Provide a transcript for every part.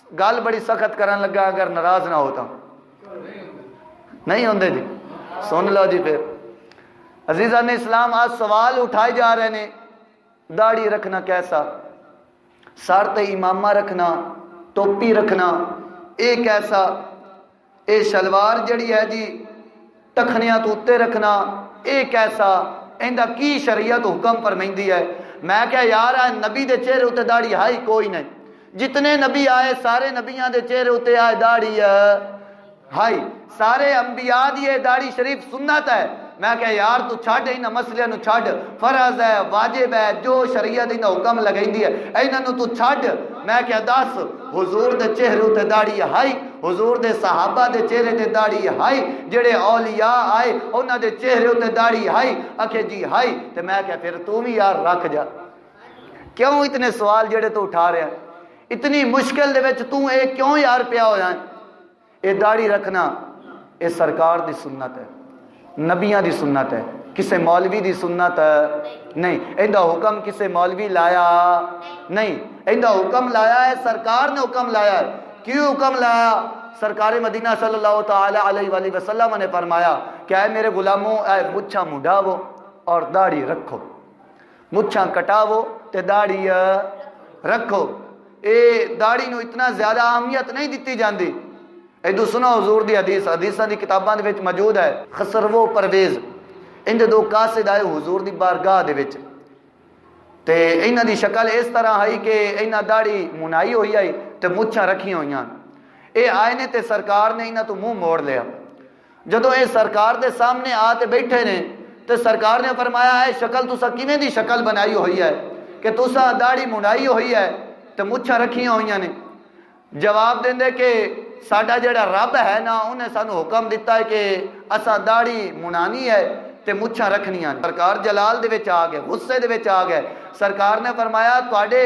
गल बड़ी सख्त करन लगा, अगर नाराज ना हो तो नहीं होंगे जी। सुन लो जी। फिर अजीज़ा ने इस्लाम आज सवाल उठाए जा रहे ने, दाढ़ी रखना कैसा, सर ते इमामा रखना, टोपी रखना, ये कैसा, ये शलवार जड़ी है जी टखनिया तो उत्ते रखना, ये कैसा, इनका की शरीयत हुक्म फरमाइंदी है। मैं क्या यार नबी दे चेहरे उत्ते दाढ़ी है ही कोई नहीं, जितने नबी आए सारे नबियां दे चेहरे उत्ते आए दाढ़ी हाई, सारे अंबिया दी ये दाढ़ी शरीफ सुन्नत है। मैं क्या यार तू छड़ इन मसलियां नु छड़, फर्ज है वाजिब है जो शरीयत इन हुक्म लगाईंदी है इन्हां तू छड़। मैं क्या दस हुजूर दे चेहरे उत्ते दाढ़ी हाई, हुजूर दे सहाबा दे चेहरे ते दाढ़ी हाई, जेड़े औलिया आए उन्हां दे चेहरे उत्ते दाढ़ी हाई, आखे जी हाई। ते मैं क्या फिर तू भी यार रख जा, क्यों इतने सवाल जेड़े तू उठा रहा है, इतनी मुश्किल दे विच तू ये क्यों यार पिया होया है। ये दाढ़ी रखना ये सरकार दी सुन्नत है, नबियां दी सुन्नत है, किसी मौलवी दी सुन्नत नहीं। इनका हुक्म किसी मौलवी लाया नहीं, इनका हुक्म लाया है सरकार ने हुक्म लाया है। क्यों हुक्म लाया? सरकार मदीना सल्लल्लाहु ताला अलैहि वसल्लम ने फरमाया क्या है मेरे गुलामों, मुच्छा मुढ़ावो और दाढ़ी रखो, मुच्छा कटावो ते दाढ़ी रखो। ये दाढ़ी नूं इतना ज्यादा अहमियत नहीं दी जाती। इदू सुनो हजूर दी हदीस, हदीसां दी किताबां दे विच मौजूद है। खसरवो परवेज इंदे दो कासिद आए हुजूर दी बारगाह दे विच, ते इन्हां दी शक्ल इस तरह है कि इन्हां दाढ़ी मुनाई हुई है ते मुच्छां रखियां होईयां। ये आए ने ते सरकार ने इन्हां तो मुंह मोड़ लिया। जदों ये सरकार दे सामने आते बैठे ने ते सरकार ने फरमाया है शक्ल तुसा किवें दी शक्ल बनाई हुई है कि तुसा दाढ़ी मुनाई हुई है ते मुच्छां रखियां होईयां ने। जवाब देंदे कि साडा जेड़ा रब है ना उन्हें सानू हुक्म दिता है कि असा दाढ़ी मुनानी है ते मुच्छां रखनियां। सरकार जलाल दे विच आ गए, गुस्से दे विच आ गए। सरकार ने फरमाया तुहाडे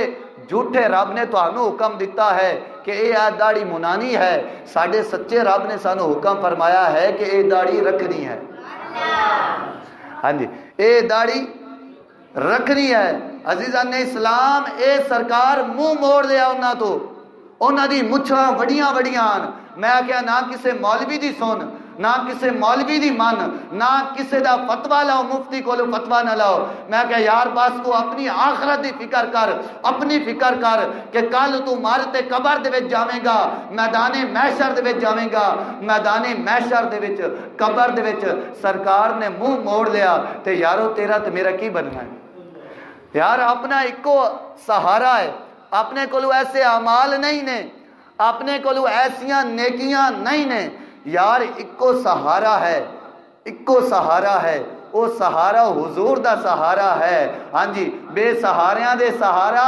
झूठे रब ने तुहानू हुक्म दिता है कि ये दाढ़ी मुनानी है, साडे सच्चे रब ने सानू हुक्म फरमाया है कि ये दाढ़ी रखनी है। हाँ जी, ये दाढ़ी रखनी है। अजीज़ान ने इस्लाम ये सरकार मुंह मोड़ लिया उन्हां तो, उन्हां दी मुच्छां वड़ियां वड़ियां। मैं क्या ना किसी मौलवी दी सुन, ना किसी मौलवी दी मन, ना किसी दा फतवा लाओ, मुफ्ती कोलों फतवा ना लाओ। मैं क्या यार बस तू अपनी आखरत की फिक्र कर, अपनी फिक्र कर कि कल तू मर ते कबर दे विच जावेगा, मैदाने महशर दे विच जावेगा, मैदाने महशर दे विच कबर दे विच सरकार ने मुंह मोड़ लिया ते यारो तेरा ते मेरा की बनना है यार। अपना इको सहारा है, अपने कोलों ऐसे अमाल नहीं ने, अपने कोलों ऐसियां नेकियां नहीं ने यार। इको सहारा है, इको सहारा है, वो सहारा हुजूर दा सहारा है। हाँ जी, बेसहारियां दे सहारा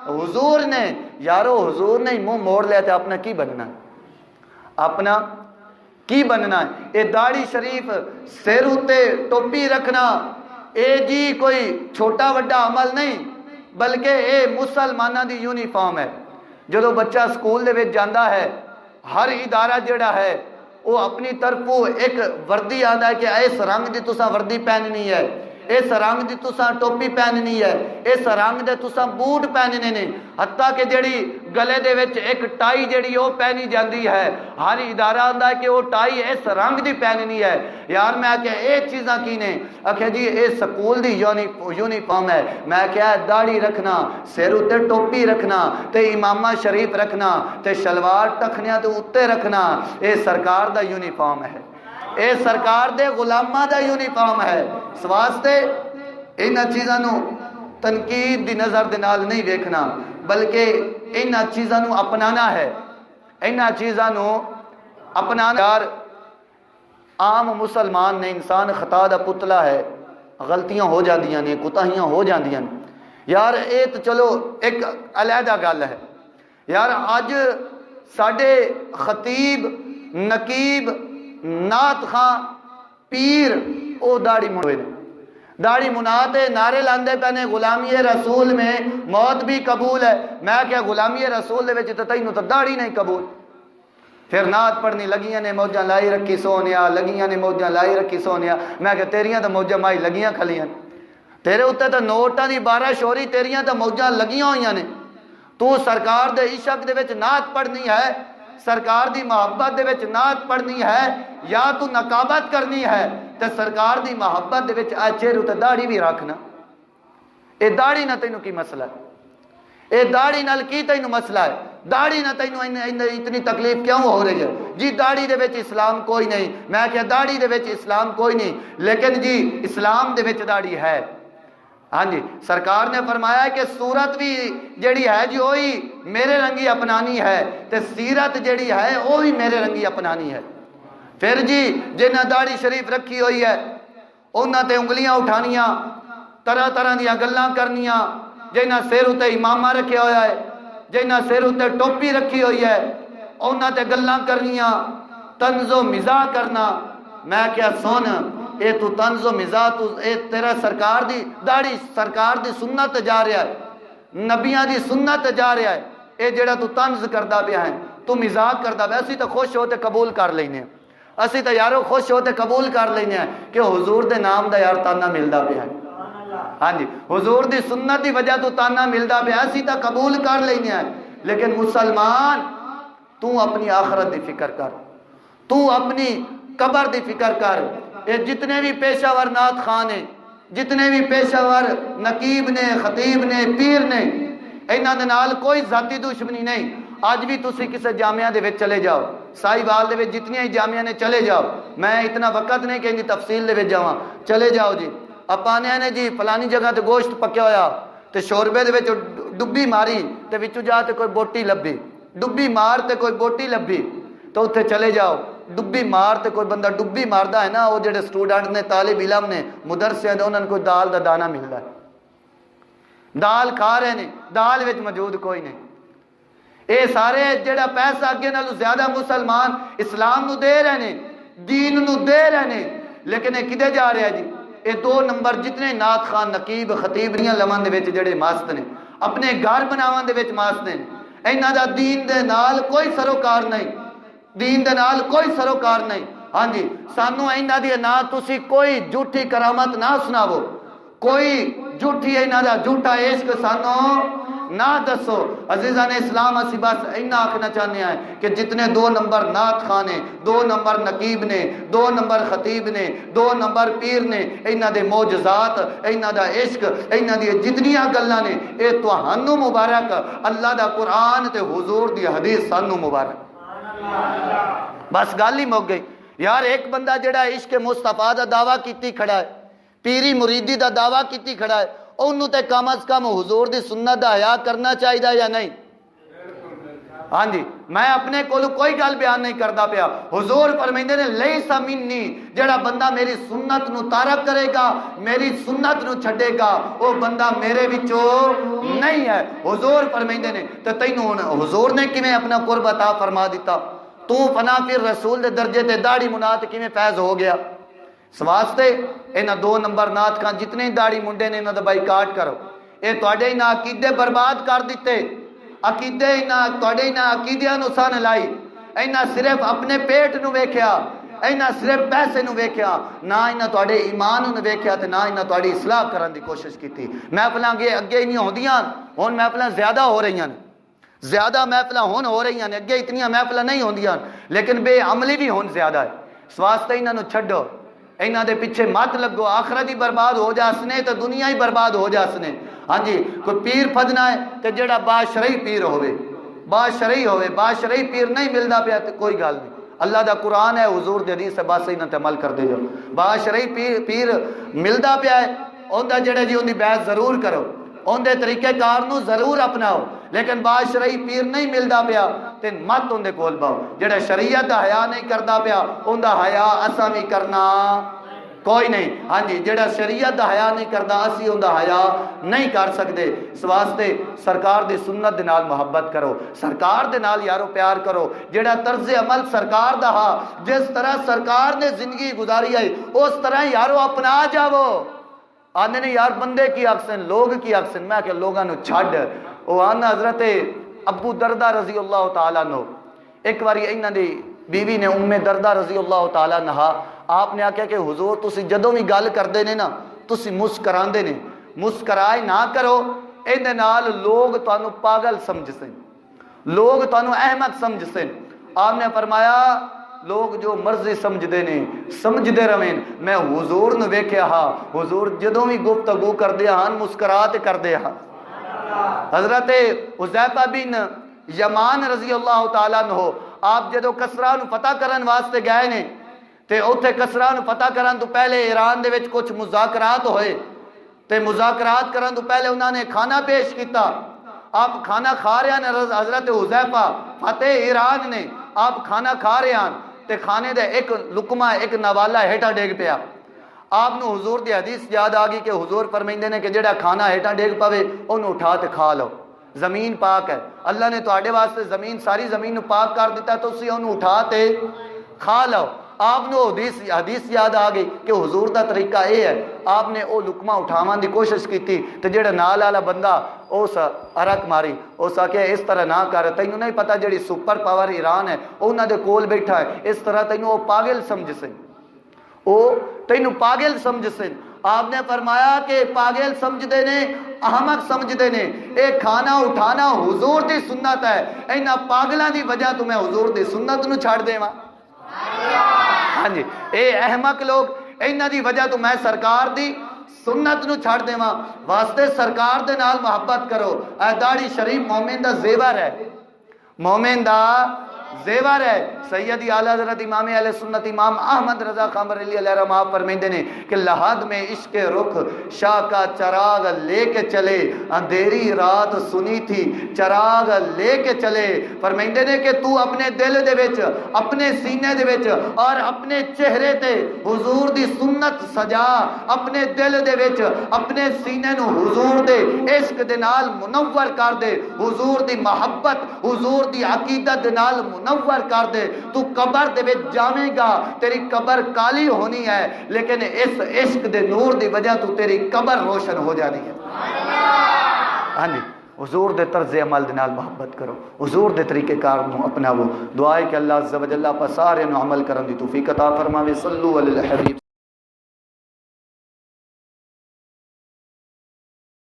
हुजूर ने। यारो हुजूर ने मुंह मोड़ लिया तो अपना की बनना, अपना की बनना है। ये दाढ़ी शरीफ, सिर उत्ते टोपी रखना, ये जी कोई छोटा वड्डा अमल नहीं, बल्कि ये मुसलमाना दी यूनीफॉर्म है। जो बच्चा स्कूल दे विच जांदा है, हर इदारा जिहड़ा है वो अपनी तरफों एक वर्दी आंदा है कि इस रंग की तुसा वर्दी पहननी है, इस रंग की तुसा टोपी पहननी है, इस रंग दे तुसा बूट पहनने ने। हत्ता कि जिहड़ी गले दे विच एक टाई जिहड़ी वो पहनी जाती है, हर इदारा आंदा है कि वो टाई इस रंग की पहननी है। यार मैं क्या ये चीज़ां की ने? आख्या जी ये स्कूल की यूनीफॉर्म है। मैं क्या दाढ़ी रखना, सिर उत्ते टोपी रखना, ते इमामा शरीफ रखना, ते शलवार टखनिया तो उत्ते रखना, ये सरकार दा यूनीफॉर्म है, ये सरकार दे गुलामां दा यूनीफॉर्म है। इस वास्ते इन चीज़ों नूं तनकीद दी नज़र दे नाल नहीं वेखना, बल्कि इन चीज़ों नूं अपनाना है, इन चीज़ों नूं अपनाना। यार आम मुसलमान ने, इंसान खता दा पुतला है, गलतियां हो जांदियां ने, कुताहियां हो जांदियां ने। यार ये तो चलो एक अलहदा गल है। यार अज साडे खतीब, नकीब, नात खां, पीर वो दाढ़ी मुंडे ने, दाढ़ी मुनाते नारे लांदे पैने गुलामी रसूल में मौत भी कबूल है। मैं क्या गुलामी रसूल दे विच तैनूं तो दाढ़ी नहीं कबूल। फिर नात पढ़नी लगियां ने मौजा लाई रखी सोनिया, लगियां ने मौजा लाई रखी सोनिया। मैं क्या तेरियां तो मौजा माई लगियां खलियां, तेरे उत्ते तो नोटां दी 12 शोरी, तेरियां तो मौजा लगियां होईयां ने। तू सरकार दे इशक दे विच नात पढ़नी है, सरकार दी मोहब्बत दे विच नात पढ़नी है, या तू नकाबत करनी है तो सरकार दी मोहब्बत दे विच चेहरे ते दाढ़ी भी रखना। ये दाढ़ी ना तैनू की मसला है? ये दाढ़ी नाल की तैनू मसला है? दाढ़ी ना तैनू इतनी तकलीफ क्यों हो रही है जी? दाढ़ी दे विच इस्लाम कोई नहीं। मैं क्या दाढ़ी दे विच इस्लाम कोई नहीं, लेकिन जी इस्लाम दे विच दाढ़ी है। हाँ जी, सरकार ने फरमाया है कि सूरत भी जड़ी है जी वही मेरे रंगी अपनानी है, तो सीरत जड़ी है वो भी मेरे रंगी अपनानी है। फिर जी जिन्हें दाढ़ी शरीफ रखी हुई है उन्होंने उंगलियां उठानिया, तरह तरह दियां गल्लां करनियां, जिन्हें सिर उत्ते इमामा रखा हुआ है, जिन्हें सिर उत्ते टोपी रखी हुई है उन्होंने गल्लां करनियां, तंजो मिजाह करना। मैं क्या सुन, ये तू तंजो मिजाह तू ये तेरा सरकार दी दाढ़ी सरकार दी सुन्नत जा रहा है, नबियां दी सुन्नत जा रहा है, ये जेड़ा तू तंज करदा पिया है, तू मिजाक करदा पिया। असी तो खुश हो ते कबूल कर लेने, असी तो यारो खुश हो ते कबूल कर लेने कि हुजूर दे नाम दा यार ताना मिलदा पिया है। हाँ जी, हुजूर दी सुन्नत दी वजह तो ताना मिलदा पिया, असी तो कबूल कर लेने। लेकिन मुसलमान तू अपनी आखरत दी फिक्र कर, तू अपनी कबर दी फिक्र कर। ये जितने भी पेशावर नात खान ने, जितने भी पेशावर नकीब ने, खतीब ने, पीर ने, इन्हां दे नाल कोई जाती दुश्मनी नहीं। अज भी तुसी किसी जामिया दे विच चले जाओ, साहिवाल दे विच जितनियां ही जामिया ने चले जाओ, मैं इतना वक्त नहीं कि तफसील दे विच जावां, चले जाओ जी। अपाने ने जी फलानी जगह ते गोश्त पक्या होया ते शोरबे दे विच डुब्बी मारी ते विचों जा ते कोई बोटी लभी, डुब्बी मार ते कोई बोटी लभी, तो उत्थे चले जाओ। डुब्बी मार ते कोई बंदा डुब्बी मारदा है ना, वो जेडे स्टूडेंट ने, तालिब इलम ने, मुदरसे ने, उन्होंने कोई दाल दा दाना मिलता है, दाल खा रहे ने, दाल विच मौजूद कोई नहीं। ये सारे जेड़ा पैसा अगे नालों ज्यादा मुसलमान इस्लाम नू दे रहे ने, दीन नू दे रहे ने, लेकिन ये किधे जा रहा है जी? ये 2 नंबर जितने नात खान नकीब खतीब लवन दे विच जेड़े मस्त ने, अपने घर बनावन दे विच मस्त ने, इन्हां दा दीन दे नाल कोई सरोकार नहीं, दीन दे नाल कोई सरोकार नहीं। हाँ जी, सानू इन्हां दी ना तुसी कोई झूठी करामत ना सुनावो, कोई झूठी इन्हां दा झूठा इश्क सानू ना दसो। अजीजा ने इस्लाम असी बस इन्ना आखना चाहते हैं कि जितने 2 नंबर नात खान ने, 2 नंबर नकीब ने, 2 नंबर खतीब ने, 2 नंबर पीर ने, इन्हां दे मौजज़ात, इन्हां दा इश्क, इन्हां दी जितनियां गल्लां ने, ये तुहानू मुबारक, अल्लाह दा कुरान ते हुजूर दी हदीस सानू मुबारक। बस गल ही मुक गई यार। एक बंदा जेड़ा इश्क मुस्तफा दा दावा कीती खड़ा है, पीरी मुरीदी दा दावा कीती खड़ा है, उन्होंने तो कम अज कम हुजूर दी सुन्नत दा हया करना चाहिए या नहीं? हाँ जी, मैं अपने कोलों कोई गल बयान नहीं करता पिया। हुजूर फरमाइंदे ने लैसा मिन्नी, जेड़ा बंदा मेरी सुन्नत नू तारक करेगा, मेरी सुन्नत नू छड्डेगा, वो बंदा मेरे विचों नहीं है। हुजूर फरमाइंदे ने तो तैनू हुजूर ने किवें अपना कुर्ब अता फरमा दिता? तू फना फिर रसूल दे दर्जे ते दाढ़ी मुनात किवें फैज हो गया? सवास्ते इन्हां 2 नंबर नात खान जितने दाढ़ी मुंडे ने, इन्हां दा बाईकाट करो। ये तुहाडे इन्हां अकीदे बर्बाद कर दिते, अकीदे इन्हां तुहाडे इन्हां अकीदियां नू सन लाई। इन्हां सिर्फ अपने पेट नू वेख्या, इन्हां सिर्फ पैसे नू वेख्या, ना इन्हां तुहाडे ईमान नू वेख्या ते ना इन्हां तुहाडी इस्लाह करन दी कोशिश कीती। महफिलां अगे नहीं होंदियां, हुण महफिलां ज्यादा हो रही हैं, ज्यादा महफिलां हुण हो रही हैं, अगे इतनियां महफिलां नहीं होंदियां, लेकिन बेअमली भी हुण ज्यादा है। सवास्ते इन्हां नू छड्डो, इन्हां दे पिछे मत लगो, आखिरत ही बर्बाद हो जासने तो दुनिया ही बर्बाद हो जासने। हाँ जी, कोई पीर फजना है तो जेड़ा बाशरई पीर होवे, बाशरई होवे, बाशरई पीर नहीं मिलता पाया तो कोई गल नहीं, अल्लाह दा कुरान है, हुजूर दी हदीस है, बस इन्हां ते अमल करदे जाओ। बाशरई पीर मिलता पाया है, उहदा जेड़ा जी उहदी बैत जरूर करो, उहदे तरीकेकार नू जरूर अपनाओ, लेकिन बाशरई पीर नहीं मिलता पाया तो मत उहदे कोल पाओ। जेड़ा शरीयत दा हया नहीं करता पाया, उहदा हया असां भी करना कोई नहीं। हाँ जी, जेड़ा शरीयत दा हया नहीं करता, असी उहदा हया नहीं कर सकते। इस वास्ते सरकार दी सुन्नत दे नाल मुहब्बत करो, सरकार दे नाल यारो प्यार करो। जेड़ा तर्ज अमल सरकार दा हा, जिस तरह सरकार ने जिंदगी गुजारी है, उस तरह यारो अपना जावो। आने ने यार बंदे की अक्सन, लोग की अक्सन, मैं क्या लोगों नू छड्ड। वो आना हजरत अबू दरदा रजी अल्लाह तआला नो, एक बारी इन्हां दी बीवी ने उम्मे दरदा रजी अल्लाह तआला नहा, आपने आख्या कि हुजूर तुसी जदों भी गल करदे ने ना, तुसी मुस्करांदे ने, मुस्कराए ना करो, इहदे नाल लोग तुहानू पागल समझसे, लोग तुहानू अहमक समझसे। आपने फरमाया लोग जो मर्जी समझते ने समझते रहें। मैं हुजूर नूं वेख्या हा, हुजूर जदों भी गुफ्तगू करदे हन मुस्कुरा ते करदे हन। हजरत हुज़ैफा बिन यमान रजी अल्लाह तआला अन्हु आप जदों कसरा नूं फतह करन वास्ते गए ने ते उत्थे कसरा नूं फतह करन तो पहले ईरान दे विच कुछ मुज़ाकरात होए ते मुज़ाकरात करन तो पहले उन्होंने खाना पेश किया। आप खाना खा रहे हैं, हजरत हुज़ैफा फतेह ईरान ने आप खाना खा रहे हैं ते खाने दे एक लुकमा एक नवाला हेठा डेग पिया। आप हुजूर की हदीस याद आ गई कि हुजूर फरमाइंदे ने कि जेड़ा खाना हेठा डेग पवे उन्होंने उठा ते खा लो। जमीन पाक है, अल्लाह ने तुहाडे वास्ते जमीन सारी जमीन नूं पाक कर दिता, तुसीं उन्होंने उठा ते खा लो। आपने हदीस याद आ गई कि हुजूर का तरीका यह है, आपने वो लुकमा उठावन की कोशिश की तो जेड़ा नाल वाला बंदा उस अरक मारी, उस आख्या इस तरह ना कर, तैनू नहीं पता जी सुपर पावर ईरान है उन्होंने कोल बैठा है, इस तरह तैनू वो पागल समझ से, वो तैनू पागल समझ से। आपने फरमाया कि पागल समझते ने, अहमक समझते ने, एक खाना उठाना हुजूर की सुन्नत है, इन्हां पागलों की वजह तो मैं हुजूर की सुन्नत नूं छड्ड देवां। हाँ जी, ये अहमक लोग इन्हां दी वजह तो मैं सरकार दी सुन्नत नूं छड्ड देवां। वास्ते सरकार दे नाल मुहब्बत करो। दाढ़ी शरीफ मोमिन दा जेवर है, मोमिन दा जेवर है। सैयदी आला हज़रत इमाम अहले सुन्नत इमाम अहमद रज़ा खान बरेलवी अलैहिर्रहमा फरमाते ने कि लहद में इश्क रुख शाह का चराग लेके चले, अंधेरी रात सुनी थी चराग लेके चले। फरमाते ने कि तू अपने दिल दे विच, अपने सीने दे विच और अपने चेहरे ते हुजूर दी सुन्नत सजा, अपने दिल दे विच अपने सीने नूं हुजूर दे इश्क दे नाल मुनव्वर कर दे, हुजूर दी मोहब्बत हुजूर दी अकीदत दे नाल मुनव्वर कर दे। तू कबर दे विच जावेगा, तेरी कबर काली होनी है, लेकिन इस इश्क दे नूर दी वजह तू तेरी कबर रोशन हो जानी है। हाँ जी, हुजूर दे तर्ज़े अमल दे नाल मोहब्बत करो, हुजूर दे तरीके कार नूं अपनावो। दुआ है कि अल्लाह अज़्ज़ा व जल्ला सारे नूं अमल करन दी तौफीक अता फरमावे। सल्लु अलल हबीब।